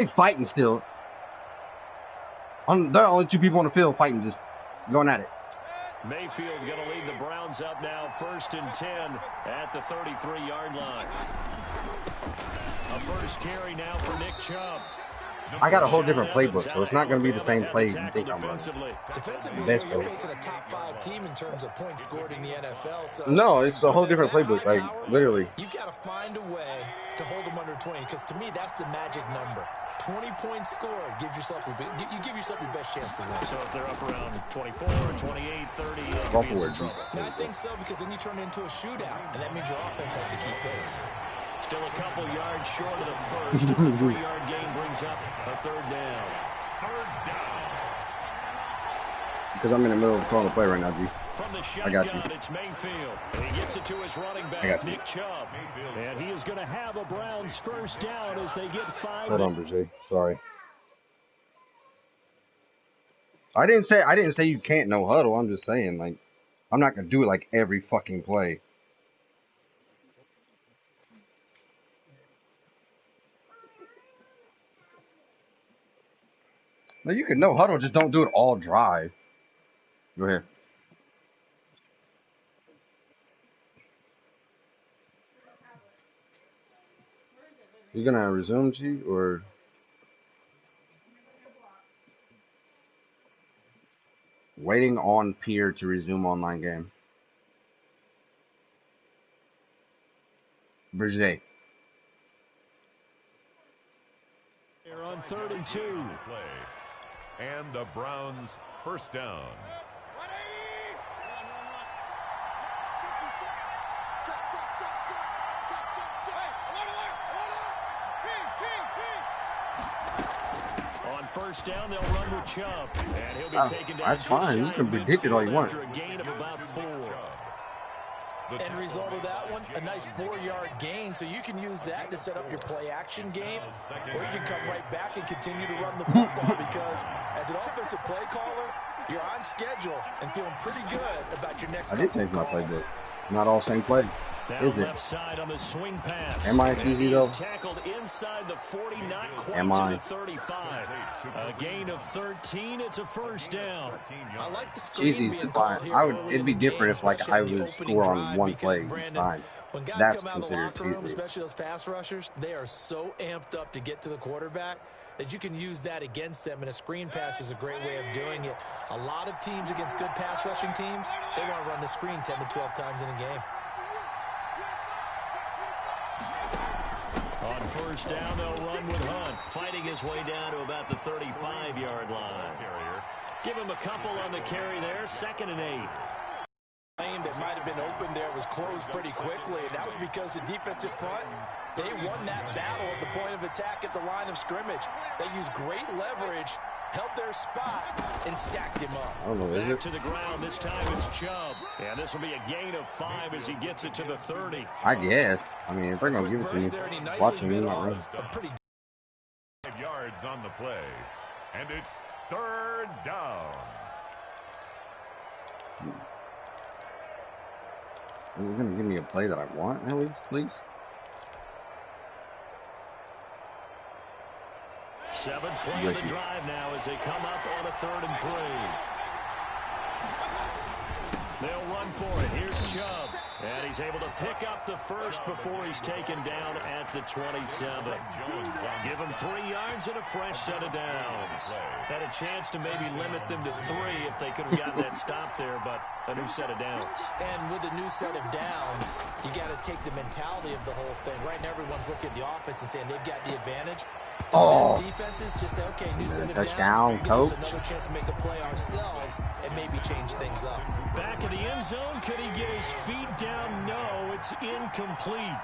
They fighting still. There are only two people on the field fighting, just going at it. Mayfield going to lead the Browns up now, 1st and 10 at the 33-yard line. A first carry now for Nick Chubb. I got a whole different playbook, so it's not going to be the same play you think I'm running. Defensively, you're facing a top 5 team in terms of points scored in the NFL. So no, it's a whole different playbook, like, literally. You've got to find a way to hold them under 20, because to me, that's the magic number. 20 points scored gives yourself you give yourself your best chance to win. So if they're up around 24, 28, 30, Go be in some forward. trouble. I think so, because then you turn it into a shootout, and that means your offense has to keep pace. Still a couple yards short of the first as the 3-yard gain brings up a 3rd down. Because I'm in the middle of throwing a play right now, G. From the I got shotgun, you. it's Mayfield. And he gets it to his running back, Nick Chubb. And he is going to have a Browns 1st down as they get 5. Hold on, Bridget. Sorry. I didn't say you can't no huddle. I'm just saying, like, I'm not gonna do it like every fucking play. No, you can no huddle, just don't do it all drive. Go ahead. You gonna resume, G, or waiting on peer to resume online game? Bridget. They're on 3rd and 2. And the Browns 1st down. On 1st down, they'll run with Chubb. And he'll be taken down. That's fine. You can predict it all you want. After a gain of about 4. End result of that one, a nice 4-yard gain, so you can use that to set up your play-action game, or you can come right back and continue to run the football, because as an offensive play caller, you're on schedule and feeling pretty good about your next I did change my playbook. Not all same play. Now Is it? left side on the swing pass. Am I easy though? Tackled inside the 40, not quite Am to I? the 35. A gain of 13. It's a 1st down. I like the screen Easy being to called find. here It'd be different if, like, I was score on one play. Fine. When guys That's come out of the considered locker room, easy. especially those pass rushers, they are so amped up to get to the quarterback that you can use that against them, and a screen pass is a great way of doing it. A lot of teams against good pass rushing teams, they want to run the screen 10 to 12 times in a game. On 1st down, they'll run with Hunt, fighting his way down to about the 35-yard line. Give him a couple on the carry there, 2nd and 8. Lane that might have been open there was closed pretty quickly, and that was because the defensive front, they won that battle at the point of attack at the line of scrimmage. They used great leverage, held their spot, and stacked him up. I don't know, is Back it? to the ground. This time it's Chubb. And this will be a gain of 5 as he gets it to the 30. I guess. I mean, if they're gonna give it to me, watch me not run. A pretty 5 yards on the play. And it's 3rd down. Are you gonna give me a play that I want, at least, please? 7th play of the drive now as they come up on a 3rd and 3. They'll run for it. Here's Chubb. And he's able to pick up the first before he's taken down at the 27. Give him 3 yards and a fresh set of downs. Had a chance to maybe limit them to 3 if they could have gotten that stop there, but a new set of downs. And with a new set of downs, you got to take the mentality of the whole thing. Right now, everyone's looking at the offense and saying they've got the advantage. The best defenses just say, okay, new set of downs. Give us another chance to make a play ourselves and maybe change things up. Back of the end zone. Could he get his feet down? No, it's incomplete.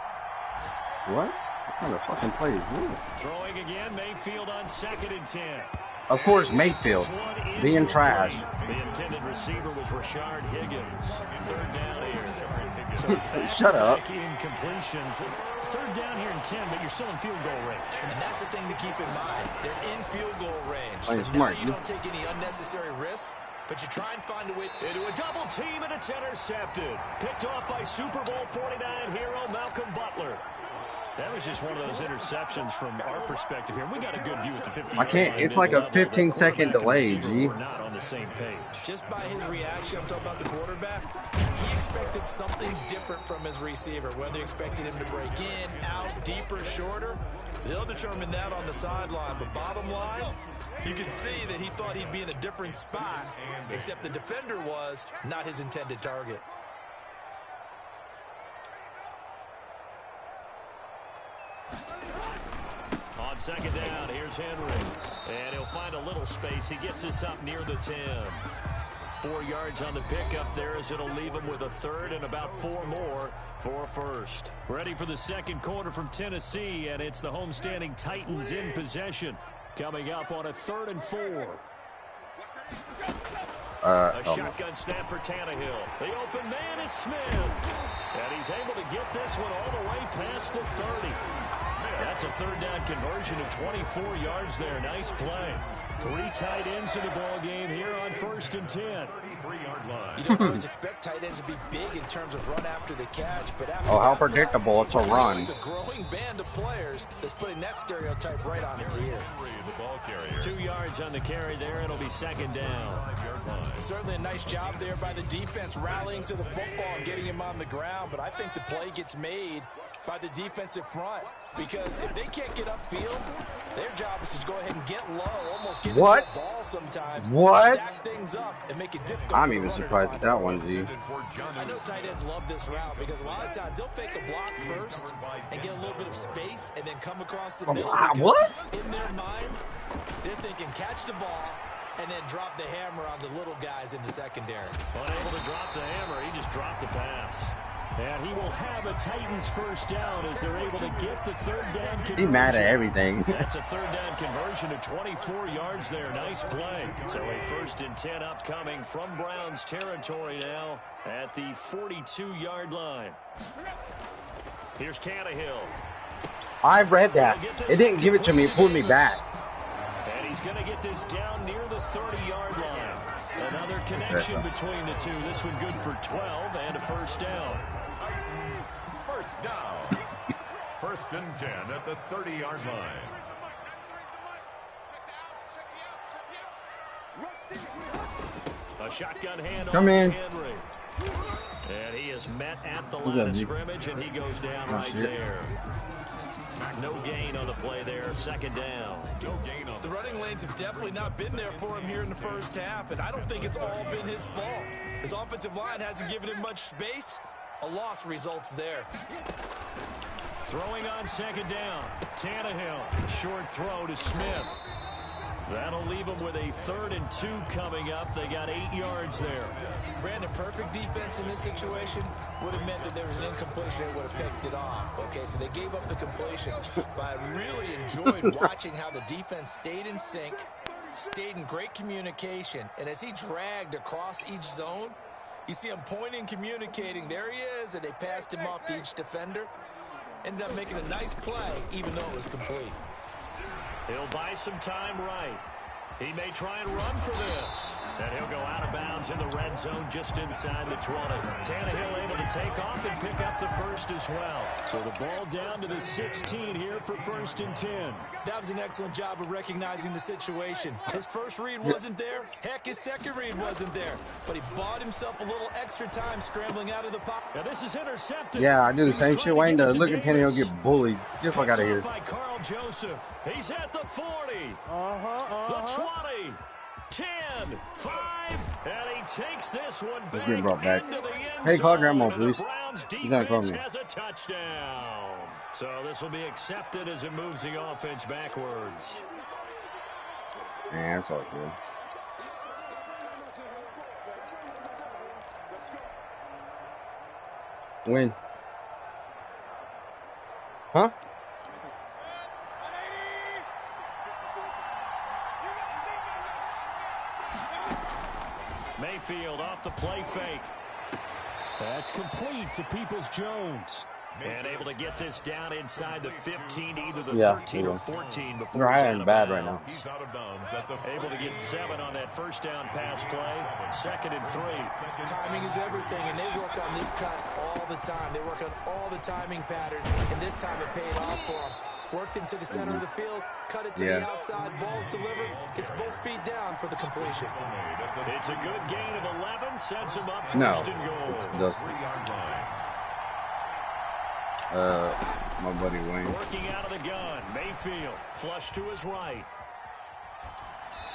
What? What kind of fucking play is this? Throwing again, Mayfield on 2nd and 10. Of course, Mayfield being trash. The intended receiver was Rashard Higgins. 3rd down here. So Shut up. Incompletions. 3rd down here and 10, but you're still in field goal range. And that's the thing to keep in mind. They're in field goal range. So now Smart, you don't take any unnecessary risks, but you try and find a way. Into a double team, and it's intercepted. Picked off by Super Bowl 49 hero Malcolm Butler. That was just one of those interceptions from our perspective here. We got a good view at the 50. I can't. It's like a 15-second delay, G. We're not on the same page. Just by his reaction, I'm talking about the quarterback, he expected something different from his receiver. Whether he expected him to break in, out, deeper, shorter, they'll determine that on the sideline. But bottom line, you can see that he thought he'd be in a different spot, except the defender was not his intended target. On second down, here's Henry. And he'll find a little space. He gets us up near the 10. 4 yards on the pickup there as it'll leave him with a third and about 4 more for a first. Ready for the second quarter from Tennessee, and it's the homestanding Titans in possession. Coming up on a 3rd and 4. A shotgun snap for Tannehill. The open man is Smith. And he's able to get this one all the way past the 30. That's a 3rd down conversion of 24 yards there. Nice play. 3 tight ends in the ball game here on 1st and 10. 33-yard line. You don't always expect tight ends to be big in terms of run after the catch, but after how predictable. It's a run. It's a growing band of players that's putting that stereotype right on its ear. The ball carrier. 2 yards on the carry there. It'll be 2nd down. 5-yard line. Certainly a nice job there by the defense rallying to the football and getting him on the ground, but I think the play gets made by the defensive front, because if they can't get upfield, their job is to go ahead and get low, almost get into the ball sometimes, stack things up, and make it difficult. I'm even surprised at that one, G. I know tight ends love this route because a lot of times they'll fake a block first and get a little bit of space and then come across the middle. What? In their mind, they're thinking catch the ball and then drop the hammer on the little guys in the secondary. Unable to drop the hammer, he just dropped the pass. And he will have a Titans first down as they're able to get the 3rd down conversion. He's mad at everything. That's a 3rd down conversion of 24 yards there. Nice play. So a 1st and 10 upcoming from Browns territory now at the 42-yard line. Here's Tannehill. I read that. It didn't give it to me. It pulled me back. And he's going to get this down near the 30-yard line. Another connection between the two. This one good for 12 and a 1st down. Titans, 1st down. 1st and 10 at the 30-yard line. A shotgun hand Come off in. to Henry. And he is met at the line of scrimmage, and he goes down right there. No gain on the play there. 2nd down. No gain on the running lanes have definitely not been there for him here in the 1st half, and I don't think it's all been his fault. His offensive line hasn't given him much space. A loss results there. Throwing on 2nd down. Tannehill. Short throw to Smith. That'll leave them with a 3rd and 2 coming up. They got 8 yards there. Brandon, perfect defense in this situation would have meant that there was an incompletion and would have picked it off. Okay, so they gave up the completion. But I really enjoyed watching how the defense stayed in sync, stayed in great communication. And as he dragged across each zone, you see him pointing, communicating. There he is, and they passed him off to each defender. Ended up making a nice play, even though it was complete. He'll buy some time right. He may try and run for this. And he'll go out of bounds in the red zone just inside the 20. Tannehill able to take off and pick up the 1st as well. So the ball down to the 16 here for 1st and 10. That was an excellent job of recognizing the situation. His first read wasn't there. Heck, his second read wasn't there. But he bought himself a little extra time scrambling out of the pocket. Now this is intercepted. Yeah, I do the same shit. Waiting to look at Tannehill get bullied. Get the fuck out of here. By Carl Joseph. He's at the 40. The 20. 10, 5, and he takes this one back. Getting brought back. Into the end Hey, call zone, grandma, and the please. Browns He's not calling me. has a touchdown. So this will be accepted as it moves the offense backwards. Yeah, that's all good. Win. Huh? Mayfield off the play fake. That's complete to Peoples-Jones. And able to get this down inside the 15, either the 13 or 14 before They're he's hiding bad right now. He's out of bounds at the Able to get 7 on that first down pass play. 2nd and 3. Timing is everything, and they work on this cut all the time. They work on all the timing patterns, and this time it paid off for them. Worked him to the center of the field, cut it to the outside, ball's delivered, gets both feet down for the completion. It's a good gain of 11, sets him up first and goal. 3-yard line. My buddy Wayne. Working out of the gun, Mayfield, flush to his right.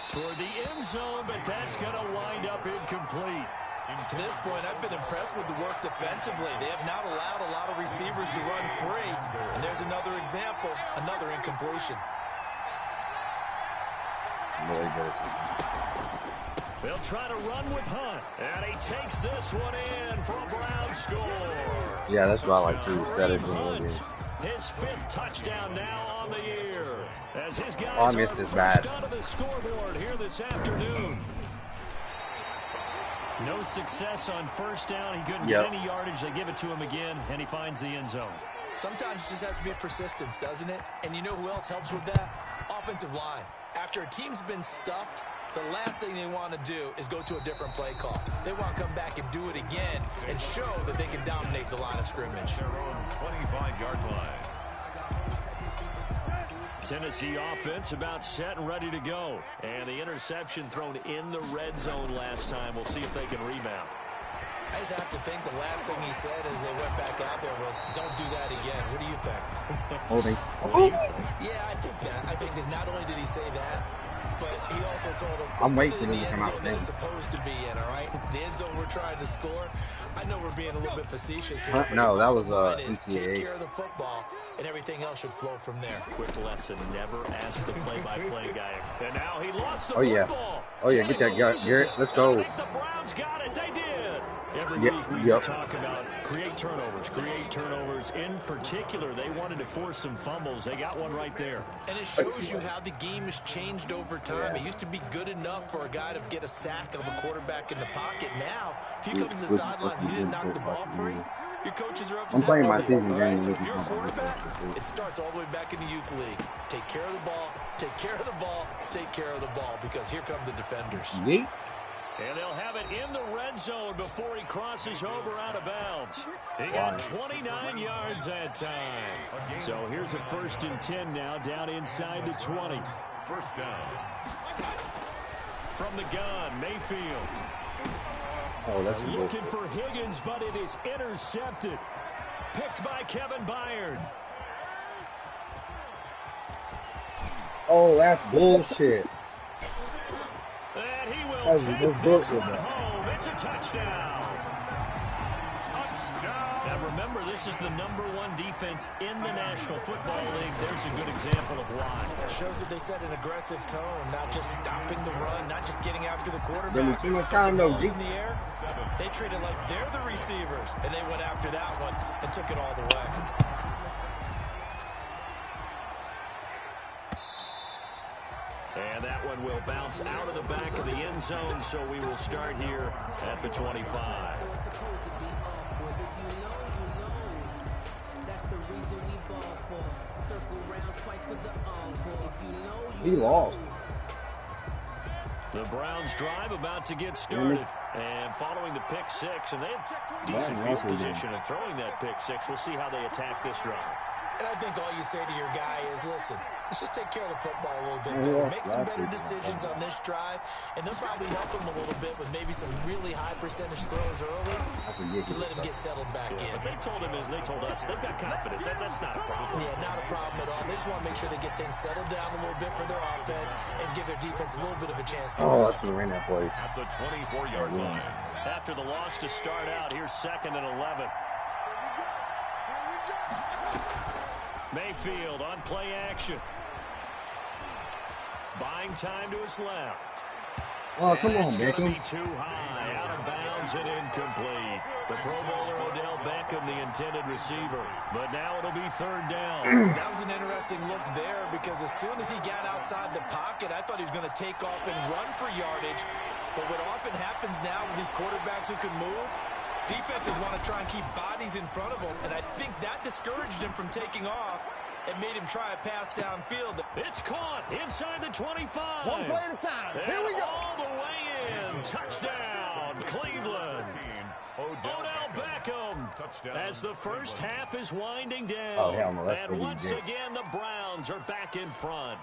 Toward the end zone, but that's going to wind up incomplete. To this point, I've been impressed with the work defensively. They have not allowed a lot of receivers to run free. And there's another example, another incompletion. They'll try to run with Hunt, and he takes this one in for a Brown score. Yeah, that's what I like too. His 5th touchdown now on the year. As his guys I missed this bad. onto the scoreboard here this afternoon. No success on first down. He couldn't get any yardage. They give it to him again, and he finds the end zone. Sometimes it just has to be persistence, doesn't it? And you know who else helps with that? Offensive line. After a team's been stuffed, the last thing they want to do is go to a different play call. They want to come back and do it again and show that they can dominate the line of scrimmage. Their own 25-yard line. Tennessee offense about set and ready to go. And the interception thrown in the red zone last time. We'll see if they can rebound. I just have to think the last thing he said as they went back out there was, don't do that again. What do you think? Holding. Yeah, I think that. I think that not only did he say that, but he also told him, I'm waiting for in them the to end come out zone that it's supposed to be in, all right? The end zone we're trying to score. I know we're being a little bit facetious here. No, that was Take NCAA. care of the football, and everything else should flow from there. Quick lesson, never ask the play-by-play guy. And now he lost the football. Oh, yeah, get that, Garrett. Let's go. I think the Browns got it. They did. Every week we talk about create turnovers. In particular, they wanted to force some fumbles. They got one right there. And it shows you how the game has changed over time. It used to be good enough for a guy to get a sack of a quarterback in the pocket. Now, if you come to the sidelines, he didn't knock the ball free, your coaches are upset. I'm playing my season game. So if you're a quarterback, it starts all the way back in the youth leagues. Take care of the ball, take care of the ball, take care of the ball, because here come the defenders. Yeet. And they'll have it in the red zone before he crosses over out of bounds. He got 29 yards that time. So here's a 1st and 10 now, down inside the 20. First down. From the gun, Mayfield. Oh, that's looking for Higgins, but it is intercepted. Picked by Kevin Byard. Oh, that's bullshit. And he will That's take this one home. It's a touchdown. Now remember, this is the #1 defense in the National Football League. There's a good example of why. It shows that they set an aggressive tone, not just stopping the run, not just getting after the quarterback. Give me too much time, though, in the air, they treat it like they're the receivers, and they went after that one and took it all the way. And that one will bounce out of the back of the end zone, so we will start here at the 25. He lost. The Browns drive about to get started. And following the pick six, and they have decent field position and throwing that pick six. We'll see how they attack this drive. And I think all you say to your guy is, listen, let's just take care of the football a little bit better. Make some better decisions on this drive, and they'll probably help him a little bit with maybe some really high percentage throws early to let him get settled back in. But they told us they've got confidence. That's not a problem. Yeah, not a problem at all. They just want to make sure they get things settled down a little bit for their offense and give their defense a little bit of a chance to that's the that place. At the 24-yard line. After the loss to start out, here's 2nd and 11. Mayfield on play action. Buying time to his left. Oh, come on, Beckham. It's going to be Beckham. too high, out of bounds and incomplete. The Pro Bowler Odell Beckham, the intended receiver. But now it'll be 3rd down. That was an interesting look there because as soon as he got outside the pocket, I thought he was going to take off and run for yardage. But what often happens now with these quarterbacks who can move, Defenses want to try and keep bodies in front of him, and I think that discouraged him from taking off and made him try a pass downfield. It's caught inside the 25. One play at a time. And Here we go. All the way in. Touchdown, Cleveland. Odell Beckham. Touchdown. As the first half is winding down. Oh, hell no, that's and what he once did. again, the Browns are back in front.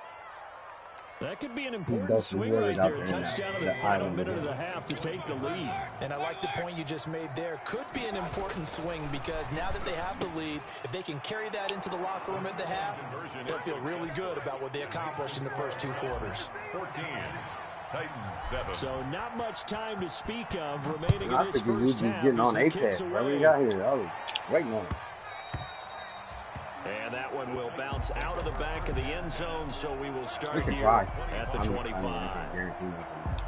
That could be an important Dustin swing Williams right out there. there now. Touchdown in The the final island minute of again. the half to take the lead. And I like the point you just made there. Could be an important swing because now that they have the lead, if they can carry that into the locker room at the half, they'll feel really good about what they accomplished in the first 2 quarters. 14. Titans 7. So not much time to speak of remaining I in this think he's first just half. getting as on the A-TRAIN. kicks Whatever away. we got here. I was waiting on it. And that one will bounce out of the back of the end zone, so we will start We can here try. at the I 25. can guarantee nothing.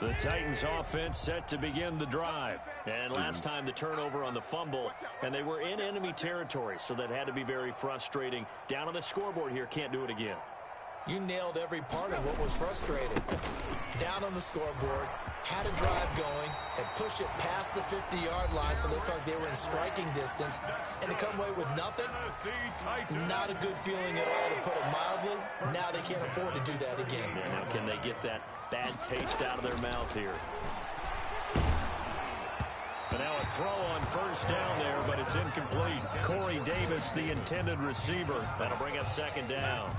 The Titans offense set to begin the drive. And last time the turnover on the fumble, and they were in enemy territory, so that had to be very frustrating. Down on the scoreboard here, can't do it again. You nailed every part of what was frustrating. Down on the scoreboard, had a drive going, and pushed it past the 50-yard line so they looked like they were in striking distance, and to come away with nothing, not a good feeling at all, to put it mildly. Now they can't afford to do that again. And now can they get that bad taste out of their mouth here? And now a throw on first down there, but it's incomplete. Corey Davis, the intended receiver. That'll bring up second down.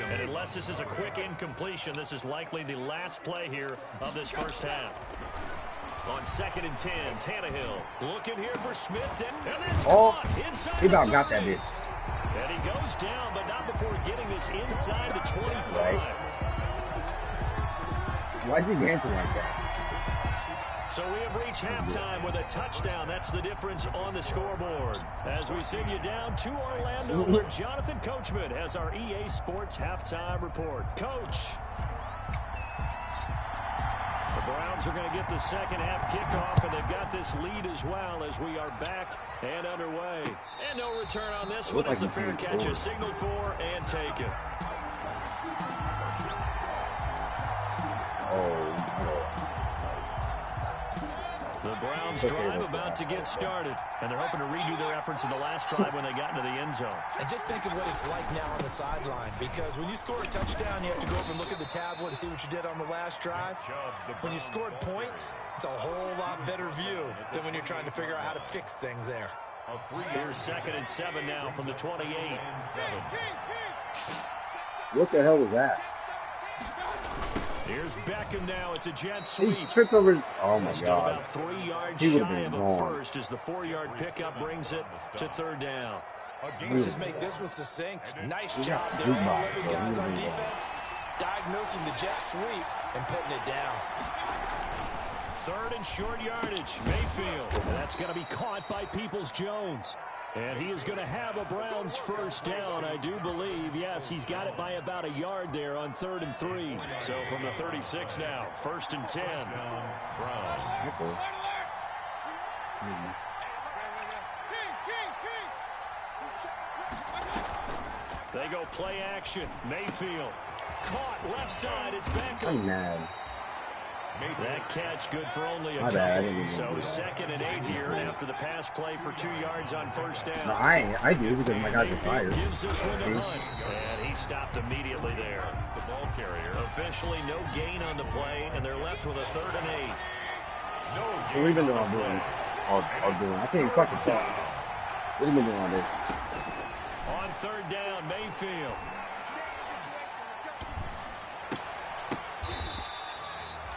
And unless this is a quick incompletion, this is likely the last play here of this first half. On 2nd and 10, Tannehill looking here for Smith. And it's caught inside He about the got that 30. bitch. And he goes down, but not before getting this inside the 25. Right. Why'd you dancing like that? So we have reached halftime with a touchdown. That's the difference on the scoreboard. As we send you down to Orlando, where Jonathan Coachman has our EA Sports halftime report. Coach. The Browns are going to get the second half kickoff, and they've got this lead as well as we are back and underway. And no return on this one as the fair catch is signaled for and taken. The Browns drive about to get started, and they're hoping to redo their efforts in the last drive when they got into the end zone. And just think of what it's like now on the sideline, because when you score a touchdown, you have to go over and look at the tablet and see what you did on the last drive. When you scored points, it's a whole lot better view than when you're trying to figure out how to fix things there. Here's 2nd and 7 now from the 28. What the hell was that? Here's Beckham now. It's a jet He sweep. tripped over. Oh my Still God. about 3 yards He would've shy been of a gone. first as the 4-yard pickup brings it to 3rd down. Let's just make this one succinct. Nice We job got there. big All box, 11 bro. guys We on really defense, diagnosing the jet sweep and putting it down. 3rd and short yardage. Mayfield. And that's going to be caught by Peoples-Jones. And he is going to have a Browns first down, I do believe. Yes, he's got it by about a yard there on 3rd and 3. So from the 36 now, 1st and 10. Okay. They go play action. Mayfield. Caught left side. It's Beckham. I'm mad. That catch good for only a My bad, I couple. didn't even So do that. 2nd and 8 here after the pass play for 2 yards on first down. No, I do because my guys are Mayfield fired. gives this one to See? Hunt. And he stopped immediately there. The ball carrier. Officially no gain on the play, and they're left with a 3rd and 8. What we been doing all doing? All doing. I can't even fucking talk. What have we been doing all day? On 3rd down, Mayfield.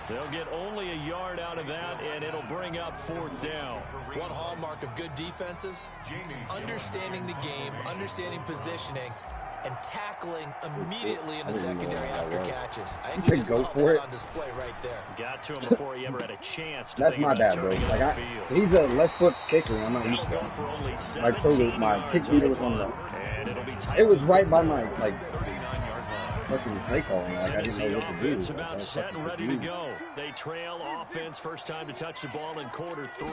They'll get only a yard out of that, and it'll bring up 4th down. One hallmark of good defenses is understanding the game, understanding positioning, and tackling immediately in the secondary after catches. I think you just Go saw for that it. on display right there. Got to him before he ever had a chance to That's think my about bad, bro. turning it Like upfield. he's a left foot kicker. I'm not used They'll to go that. for only My pro, 17 my yards kick on leader the was on the. punt. And it'll be tight. It was right by my like. fucking play calling. Like, I didn't Tennessee know what to do. offense about set and ready to go. They trail offense, first time to touch the ball in quarter 3,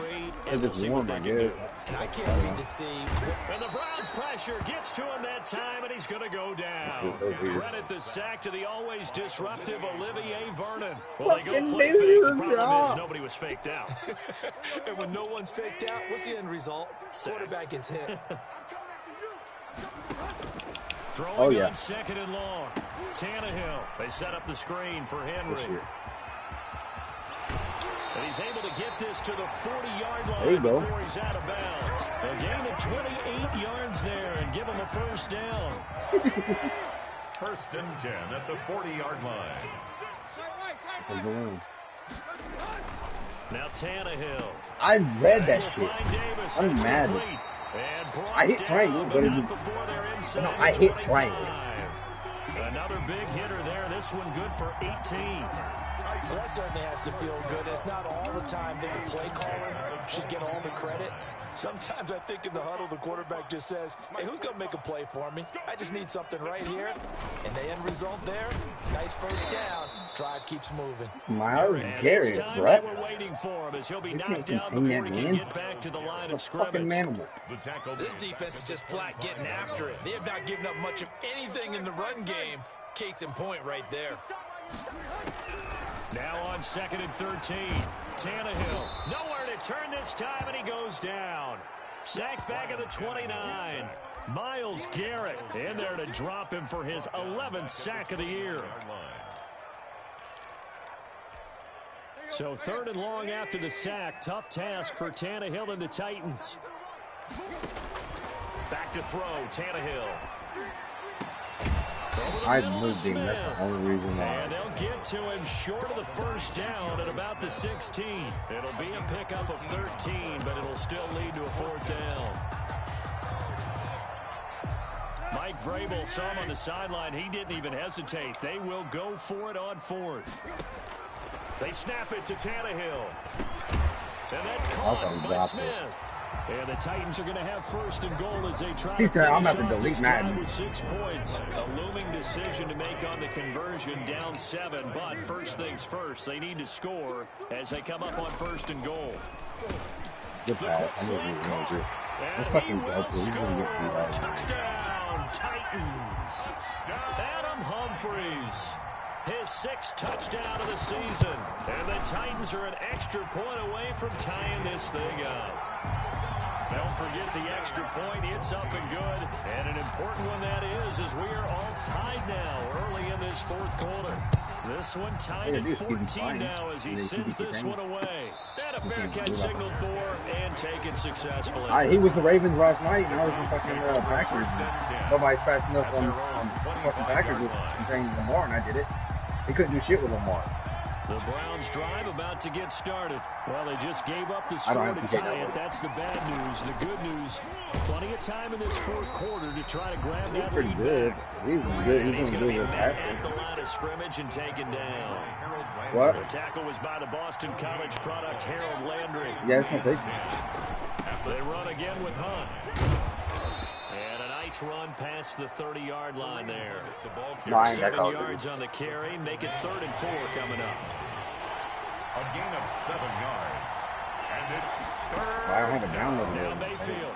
and we'll see what they can do. And I can't wait to see. And the Browns pressure gets to him that time, and he's going to go down. Credit the sack to the always disruptive Olivier Vernon. Well, they go play fake. The problem is nobody was faked out. And when no one's faked out, what's the end result? Quarterback gets hit. Throwing on second and long. Tannehill. They set up the screen for Henry. And he's able to get this to the 40-yard line before he's out of bounds. A gain of 28 yards there and give him a first down. First and 10 at the 40-yard line. Now Tannehill. I read that shit. I'm mad. I hit triangle, but it was, no, I hit triangle. Another big hitter there. This one good for 18. Well, that certainly has to feel good. It's not all the time that the play caller should get all the credit. Sometimes I think in the huddle, the quarterback just says, hey, who's going to make a play for me? I just need something right here. And the end result there, nice first down. Drive keeps moving. Miles Garrett, bro. We're waiting for him as he'll be knocked out before he can get back to the line of scrimmage. This defense is just flat getting after it. They have not given up much of anything in the run game. Case in point right there. Now on second and 13. Tannehill, nowhere to turn this time, and he goes down. Sacked back at the 29. Myles Garrett in there to drop him for his 11th sack of the year. So third and long after the sack. Tough task for Tannehill and the Titans. Back to throw, Tannehill. I moved him. That's the only reason why. And they'll get to him short of the first down at about the 16. It'll be a pickup of 13, but it'll still lead to a fourth down. Mike Vrabel saw him on the sideline. He didn't even hesitate. They will go for it on fourth. They snap it to Tannehill. And that's caught by Smith. And the Titans are going to have first and goal as they try to finish off this drive with 6 points. A looming decision to make on the conversion, down 7. But first things first, they need to score as they come up on first and goal. Good pass. I knew he was good. That's fucking dope. Touchdown, Titans. Adam Humphries. His 6th touchdown of the season. And the Titans are an extra point away from tying this thing up. Don't forget the extra point. It's up and good. And an important one that is as we are all tied now early in this fourth quarter. This one tied at 14 now as he sends this one away. And a fair catch signaled for and taken successfully. He was the Ravens last night, and I was in fucking Packers. Nobody's fast enough on fucking Packers with containing Lamar, and I did it. He couldn't do shit with Lamar. The Browns drive about to get started. Well, they just gave up the score to tie it. That's the bad news. The good news, plenty of time in this fourth quarter to try to grab that lead back. He was good. He's going to be met at the line of scrimmage and taken down. What? The tackle was by the Boston College product, Harold Landry. Yeah, it's going to take. They run again with Hunt. And a nice run past the 30-yard line there. 7 yards on the carry. Make it 3rd and 4 coming up. A gain of 7 yards. And it's 3rd. I don't have a download. Now Mayfield.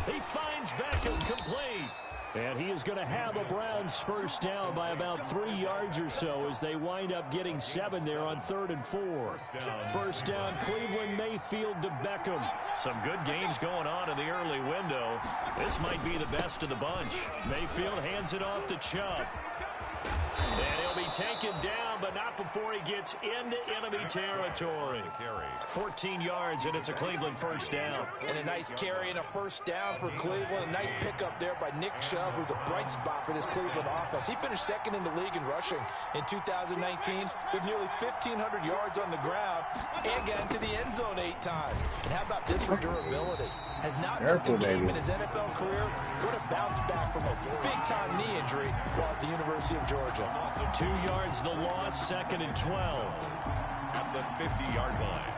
He finds Beckham complete. And he is going to have a Browns first down by about 3 yards or so as they wind up getting 7 there on 3rd and 4. First down, Cleveland, Mayfield to Beckham. Some good games going on in the early window. This might be the best of the bunch. Mayfield hands it off to Chubb. And he'll be taken down, but not before he gets into enemy territory. 14 yards, and it's a Cleveland first down. And a nice carry and a first down for Cleveland. A nice pickup there by Nick Chubb, who's a bright spot for this Cleveland offense. He finished 2nd in the league in rushing in 2019 with nearly 1,500 yards on the ground and got into the end zone 8 times. And how about this for durability? Has not missed a game in his NFL career. What a bounce back from a big-time knee injury while at the University of Georgia. 2 yards the loss, 2nd and 12. At the 50-yard line.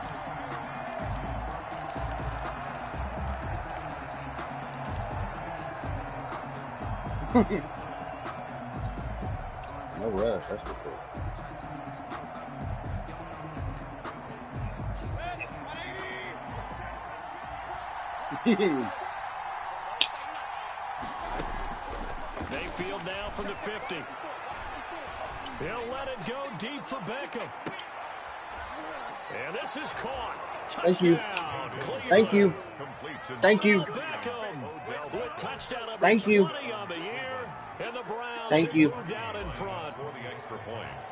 No rush, that's for sure. Mayfield now from the 50. He'll let it go deep for Beckham. And this is caught. Touchdown. Thank you. Cleveland. Thank you. Thank you. Beckham with touchdown number Thank you. 20 on the year. And the Browns Thank you. moved out in front.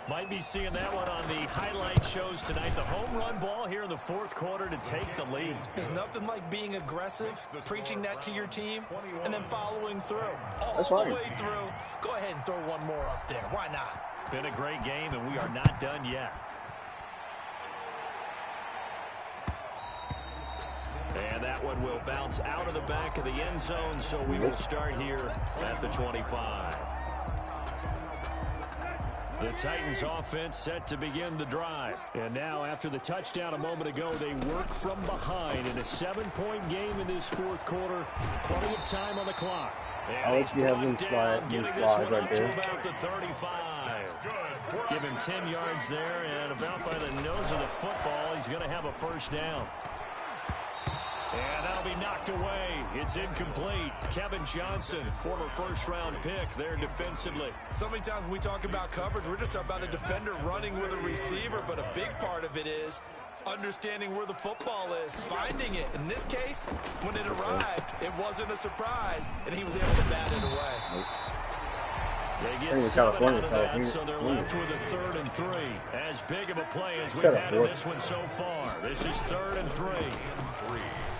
Might be seeing that one on the highlight shows tonight. The home run ball here in the fourth quarter to take the lead. There's nothing like being aggressive, preaching that to your team, and then following through. That's All right. the way through. Go ahead and throw one more up there. Why not? Been a great game, and we are not done yet. And that one will bounce out of the back of the end zone, so we will start here at the 25. The Titans offense set to begin the drive. And now after the touchdown a moment ago, they work from behind in a 7-point game in this fourth quarter. Plenty of time on the clock. I'll let you have these slides right there. About the 35. Give him 10 yards there, and about by the nose of the football, he's going to have a first down. And that'll be knocked away. It's incomplete. Kevin Johnson, former first-round pick there defensively. So many times when we talk about coverage, we're just about a defender running with a receiver, but a big part of it is understanding where the football is, finding it. In this case, when it arrived, it wasn't a surprise, and he was able to bat it away. They get 7 out of that, so they're left with a 3rd and 3. As big of a play as we've had in this one so far. This is 3rd and 3.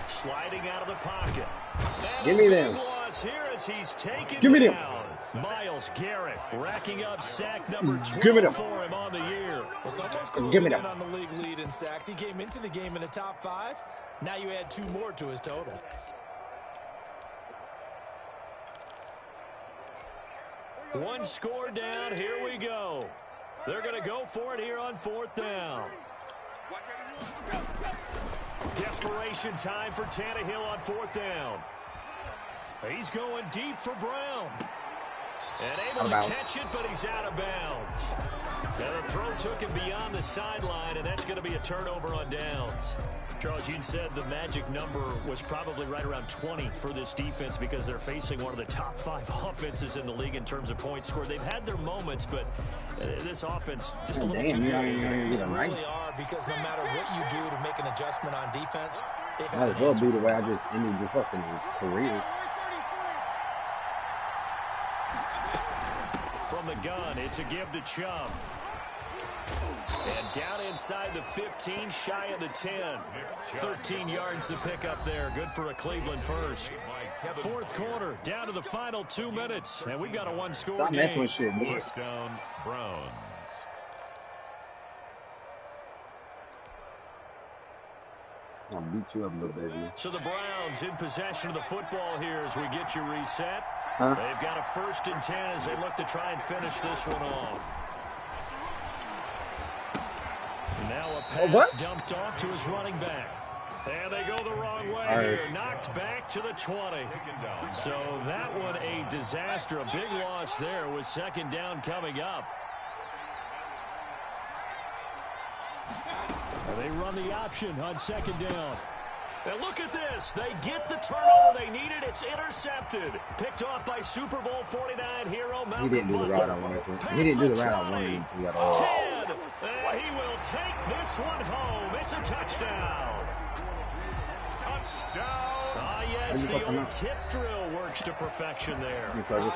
Sliding out of the pocket. Give me them. Here as he's taken Give me them. Myles Garrett racking up sack number 12 Give me them. for him on the year. Well, someone's closing Give me in them. on the league lead in sacks. He came into the game in the top 5. Now you add 2 more to his total. One score down. Here we go. They're going to go for it here on 4th down. Desperation time for Tannehill on 4th down. He's going deep for Brown. And able to catch it, but he's out of bounds. And the throw took him beyond the sideline, and that's going to be a turnover on downs. Charles, you said the magic number was probably right around 20 for this defense because they're facing one of the top 5 offenses in the league in terms of points scored. They've had their moments, but this offense just a little too good. They really are, because no matter what you do to make an adjustment on defense, they've had Might as well be the way I just ended your fucking career. From the gun, it's a give to Chubb. And down inside the 15, shy of the 10. 13 yards to pick up there. Good for a Cleveland first. 4th quarter, down to the final 2 minutes. And we've got a one-score game. With shit, man. First down, Browns. I'll beat you up a little bit, man. So the Browns in possession of the football here as we get you reset. Huh? They've got a 1st and 10 as they look to try and finish this one off. Now a pass dumped off to his running back. And they go the wrong way here. Knocked back to the 20. So that one a disaster. A big loss there with 2nd down coming up. And they run the option on 2nd down. And look at this. They get the turnover they needed. It's intercepted. Picked off by Super Bowl 49 hero Malcolm He didn't do the route I wanted to. He didn't do the route I wanted him to. He got all. 10. And he will take this one home. It's a touchdown. Touchdown. Ah, yes, the old tip drill works to perfection there.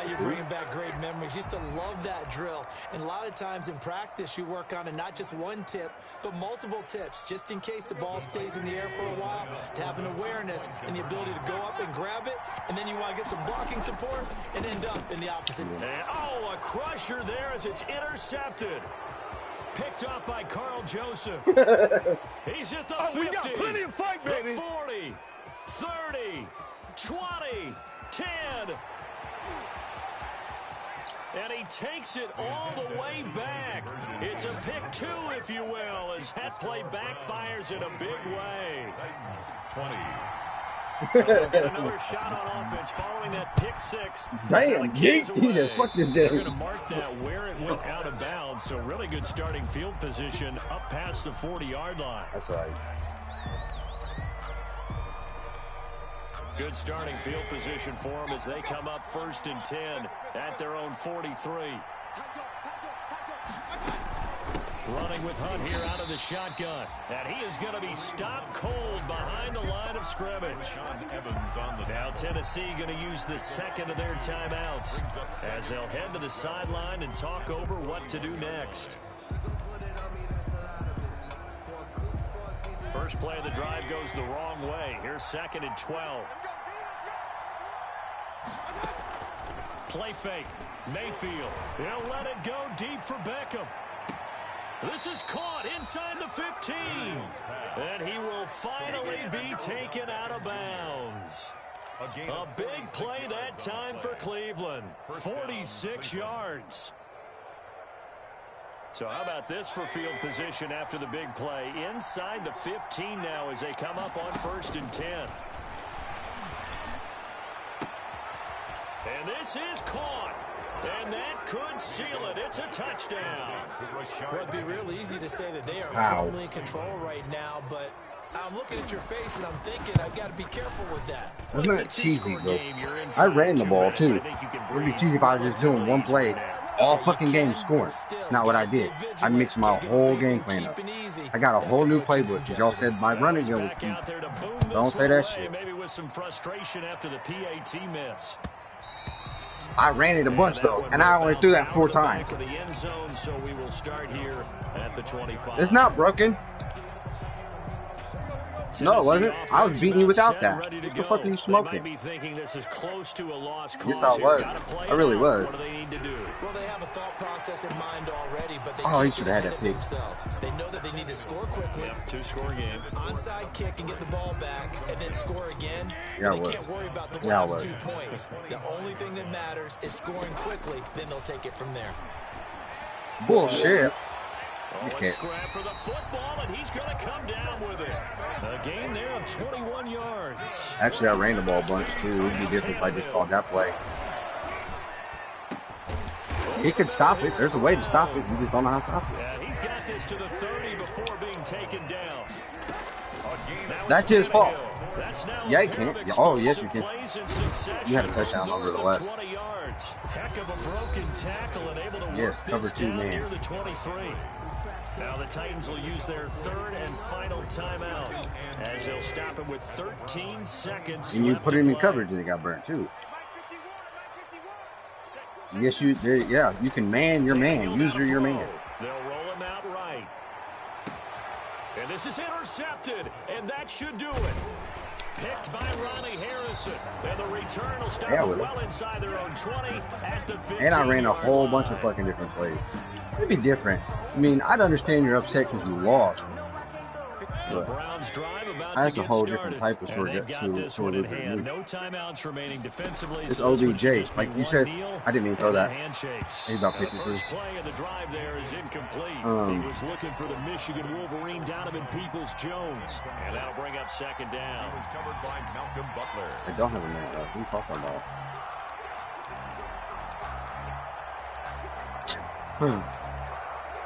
You're bringing back great memories. Used to love that drill. And a lot of times in practice, you work on it, not just one tip, but multiple tips, just in case the ball stays in the air for a while, to have an awareness and the ability to go up and grab it, and then you want to get some blocking support and end up in the opposite. And, a crusher there as it's intercepted. Picked up by Carl Joseph. He's at the 50. We got plenty of fight, baby. The 40, 30, 20, 10. And he takes it all the way back. It's a pick 2, if you will, as that play backfires in a big way. Titans 20. Get another shot on offense following that pick six. Damn, he just fucked this They're dude. going to mark that where it went out of bounds. So really good starting field position up past the 40-yard line. That's right. Good starting field position for them as they come up 1st and 10 at their own 43. Running with Hunt here out of the shotgun. And he is going to be stopped cold behind the line of scrimmage. Now Tennessee going to use the second of their timeouts as they'll head to the sideline and talk over what to do next. First play of the drive goes the wrong way. Here's 2nd and 12. Play fake. Mayfield. He'll let it go deep for Beckham. This is caught inside the 15. And he will finally be taken out of bounds. A big play that time for Cleveland. 46 yards. So how about this for field position after the big play? Inside the 15 now as they come up on 1st and 10. And this is caught. And that could seal it. It's a touchdown. Well, it'd be real easy to say that they are firmly in control right now, but I'm looking at your face and I'm thinking I've got to be careful with that. Wasn't that cheesy, bro? I ran the ball, too. It'd be cheesy if I was just doing one play. All fucking game scoring. Not what I did. I mixed my whole game plan up. I got a whole new playbook. Y'all said my running game was key. Don't say that shit. Maybe with some frustration after the PAT miss. I ran it a bunch though, and I only threw that 4 times. So we will start here at the 25. It's not broken. No, it wasn't. I was beating you without that. What the fuck are you smoking? Be thinking this is close to a lost cause. Yes, I was. I really was. What do they need to do? Well, they have a thought process in mind already, but they he should have had that pick. They know that they need to score quickly. Yep, 2-score game. Onside kick and get the ball back, and then score again. Yeah, they can't worry about the last 2 points. The only thing that matters is scoring quickly. Then they'll take it from there. Bullshit. A scrap for the football, and he's going to come down with it. A gain there of 21 yards. Actually, I ran the ball a bunch, too. It would be different if I just called that play. He could stop it. There's a way to stop it. You just don't know how to stop it. Yeah, he's got this to the 30 before being taken down. That's his fault. Yeah, he can't. Oh, yes, you can. You had a touchdown over the left. Heck of a broken tackle and able to yes, work cover this 2 down man. near the 23. Now the Titans will use their 3rd and final timeout as they'll stop it with 13 seconds. And you put him in coverage and it got burnt too. Yes, you can man your man. Use your man. They'll roll him out right. And this is intercepted, and that should do it. Picked by Ronnie Harrison. And the return will stop well inside their own 20 at the 15. And I ran a whole bunch of fucking different plays. It'd be different. I mean, I'd understand you're upset because you lost. But that's a whole different type of sort of hand. No timeouts remaining defensively. It's OBJ. Like you said, I didn't even throw that. He's about 53. First play of the drive there is incomplete. He was looking for the Michigan Wolverine, Donovan Peoples-Jones. And that'll bring up 2nd down. It was covered by Malcolm Butler. I don't have a minute left. What are you talking about?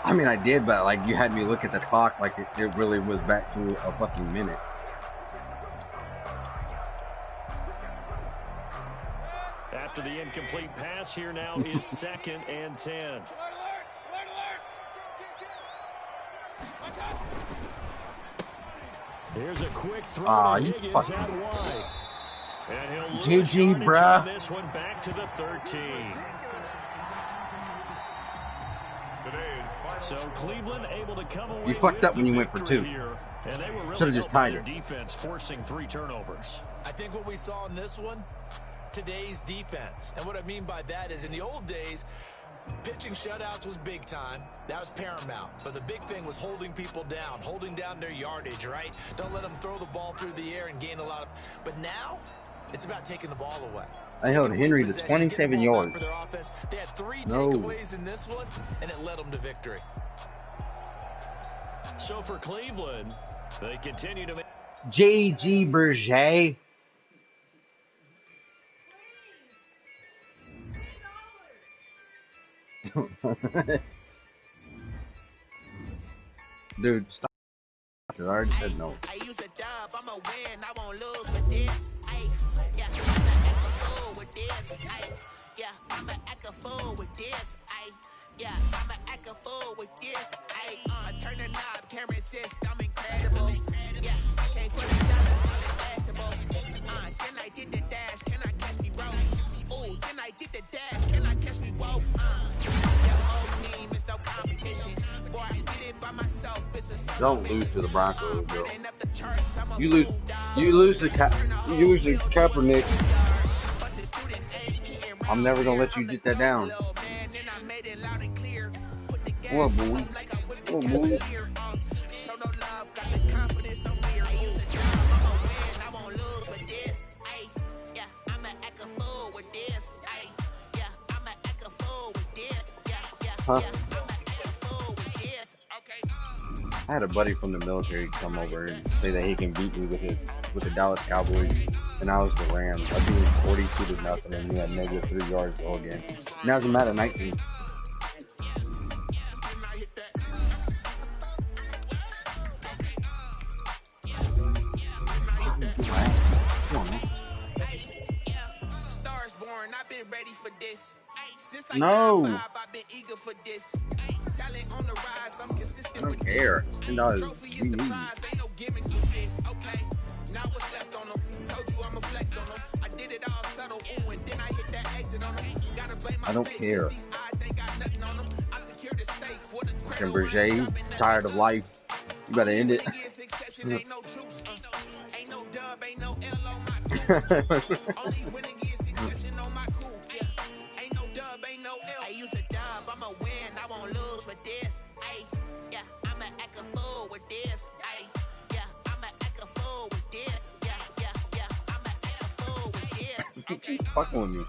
I mean, I did, but like you had me look at the clock like it really was back to a fucking minute. After the incomplete pass, here now is 2nd and 10. Here's a quick throw to Higgins out wide. And he'll lose GG, bruh. this one back to the 13. So Cleveland able to come away. You fucked up when you went for 2. And they were really should have just tied it. Defense forcing 3 turnovers. I think what we saw in this one, today's defense. And what I mean by that is in the old days, pitching shutouts was big time. That was paramount. But the big thing was holding people down, holding down their yardage, right? Don't let them throw the ball through the air and gain a lot of... But now, it's about taking the ball away. I held Henry to 27 yards. They had 3 takeaways in this one, and it led them to victory. So for Cleveland, they continue to make... J.G. Berger. Dude, stop. I already said no. I use a dub, I'ma win, I won't lose with this. Yeah, I'ma act a fool with this. Yeah, I'ma act a fool with this. Yeah, I'ma act a fool with this. I turn the knob, can't resist, I'm incredible. Yeah, can't put a dollar on the vegetable. Can I get the dash? Can I catch me roll? Ooh, can I get the dash? Can I catch me roll? Your whole team is no competition. Boy, I did it by myself. It's a Don't lose to the Broncos, bro. You lose to Kaepernick. I'm never gonna let you get that down. What, boy? What, boy? Huh? I had a buddy from the military come over and say that he can beat me with the Dallas Cowboys, and I was the Rams. I beat him 42-0, and we had -3 yards the whole game. Now it's a matter of 19. No. I don't care. $10. We need. I don't care. And Berger, tired of life. You better end it. I use a dub, I'ma win, I won't lose with this. Yeah, I'ma act a fool with this. Yeah, I'ma act a fool with this. Yeah, I'ma act a fool with this. Keep fucking with me.